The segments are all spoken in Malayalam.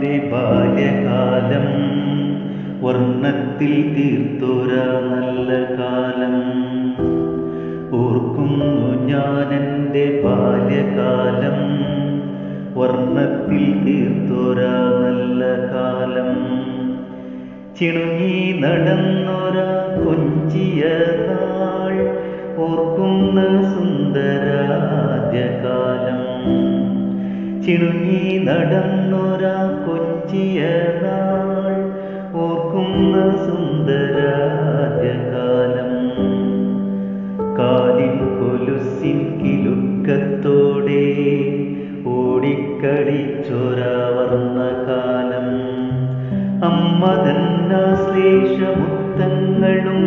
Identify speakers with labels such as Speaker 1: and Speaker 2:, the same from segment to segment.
Speaker 1: എൻ്റെ ബാല്യകാലം വർണ്ണത്തിൽ തീർത്തൊരാ നല്ല കാലം. ഓർക്കുന്നു ഞാനെൻ്റെ ബാല്യകാലം വർണ്ണത്തിൽ തീർത്തൊരാ നല്ല കാലം. ചിണുങ്ങി നടന്നൊരാ കൊഞ്ചിയ നാൾ ഓർക്കുന്ന സുന്ദരാദ്യകാലം. ചിണുങ്ങി നടന്നൊരാ കൊഞ്ചിയ നാൾ ഓർക്കുന്ന സുന്ദരാദ്യകാലം. കാലിൻ കൊലുസിൻ കിലുക്കത്തോടെ ഓടിക്കളിച്ചൊരാ വർണ്ണകാലം. അമ്മ തന്നാശ്ലേഷമുത്തങ്ങളും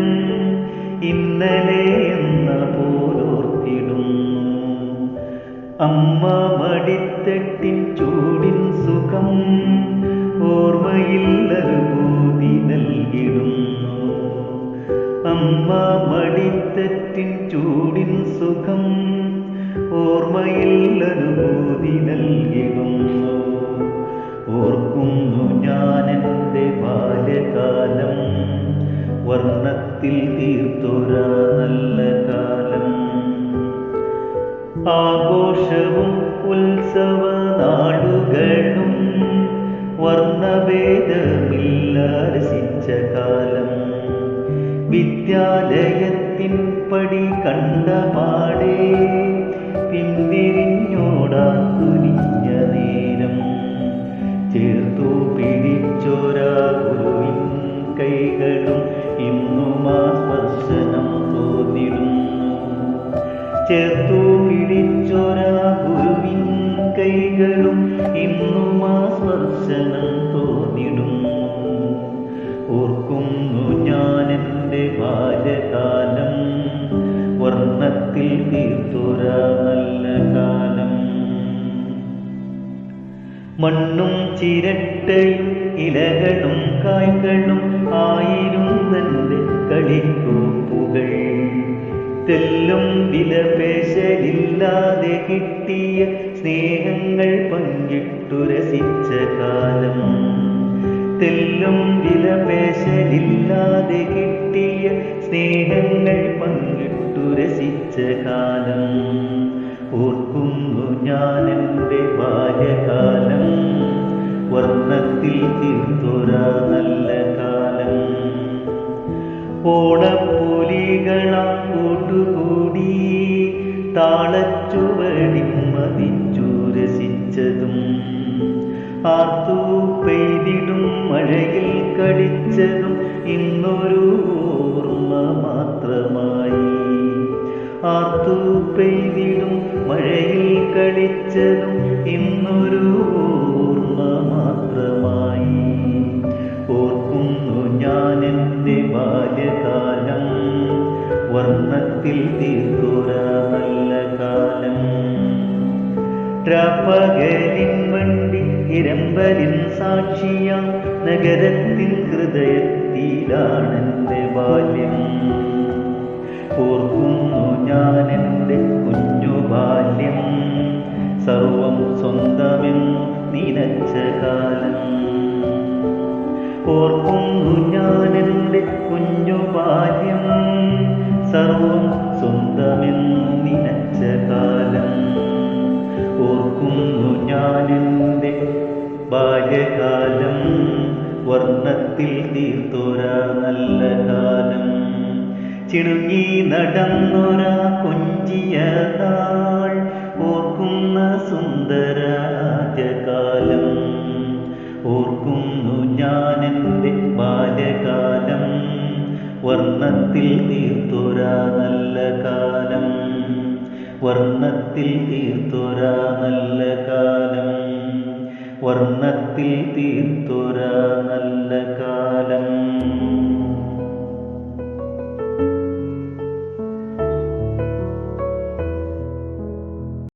Speaker 1: ഇന്നലെ എന്ന പോലോർത്തിടുന്നു. അമ്മ മടിത്തട്ടിൻ ചൂടിൻ സുഖം ഓർമ്മയിൽ അനുഭൂതി നൽകിടുന്നു. അമ്മ മടിത്തട്ടിൻ ചൂടിൻ സുഖം ഓർമ്മയിൽ അനുഭൂതി നൽകിടുന്നു. ഓർക്കുന്നു ഞാനെൻ്റെ ബാല്യകാലം വർണ്ണത്തിൽ തീർത്തൊരാ നല്ല കാലം. ആഘോഷവും ഉത്സവ നാളുകളും വർണ്ണഭേദമില്ലാരസിച്ച കാലം. വിദ്യാലയത്തിൻ പടി കണ്ട പാടേ പിന്തിരിഞ്ഞോടാൻ തുനിഞ്ഞ നേരം. ചേർത്തു പിടിച്ചൊരാ ഗുരുവിൻ കൈകളും ഇന്നും ആ സ്പർശനം തോന്നിടുന്നു. ചേർത്തു പിടിച്ചൊരാ ഗുരുവിൻ കൈകളും ഇന്നും ആ സ്പർശനം തോന്നിടുന്നു. ഓർക്കുന്നു ഞാനെൻ്റെ ബാല്യകാലം വർണ്ണത്തിൽ തീർത്തൊരാ നല്ല കാലം. മണ്ണും ചിരട്ടയും ഇലകളും കായ്കളും ആയിരുന്നെൻ്റെ കളിക്കോപ്പുകൾ. തെല്ലും വിലപേശലില്ലാതെ കിട്ടിയ സ്നേഹങ്ങൾ പങ്കിട്ടു രസിച്ച കാലം. തെല്ലും വിലപേശലില്ലാതെ കിട്ടിയ സ്നേഹങ്ങൾ പങ്കിട്ടു രസിച്ച കാലം. ഓർക്കുന്നു ഞാനെൻ്റെ ബാല്യകാലം വർണ്ണത്തിൽ തീർത്തൊരാ നല്ല കാലം. ഓണപ്പൊലികളാ കൂട്ടുകൂടി താളച്ചുവടി മതിച്ചു രസിച്ചതും. ആർത്തു പെയ്തിടും മഴയിൽ കളിച്ചതും ഇന്നൊരു ഓർമ്മ മാത്രമായി. ആർത്തു പെയ്തിടും മഴയിൽ കളിച്ചതും ഇന്നൊരു ഓർമ്മ മാത്രമായി. ഓർക്കുന്നു ഞാനെൻ്റെ ബാല്യകാലം വർണ്ണത്തിൽ തീർത്തൊരാ നല്ല കാലം. രാപ്പകലിൻ വണ്ടി ഇരമ്പലിൻ സാക്ഷിയാം നഗരത്തിൻ ഹൃദയത്തിലാണെൻ്റെ ബാല്യം. ഓർക്കുന്നു ഞാനെൻ്റെ കുഞ്ഞു ബാല്യം സർവം സ്വന്തമെന്നു നിനച്ച കാലം. ഓർക്കുന്നു ഞാനെൻ്റെ കുഞ്ഞു ബാല്യം സർവം സ്വന്തമെന്നു നിനച്ച കാലം. ഓർക്കുന്നു ഞാനെൻ്റെ ബാല്യകാലം വർണ്ണത്തിൽ തീർത്തൊരാ നല്ല കാലം. ചിണുങ്ങി നടന്നൊരാ കൊഞ്ചിയ നാൾ ഓർക്കുന്ന സുന്ദരാദ്യകാലം. ഓർക്കുന്നു ഞാനെൻ്റെ ബാല്യകാലം വർണ്ണത്തിൽ തീർത്തൊരാ നല്ല കാലം. വർണ്ണത്തിൽ തീർത്തൊരാ നല്ല കാലം. വർണ്ണത്തിൽ തീർത്തൊരാ നല്ല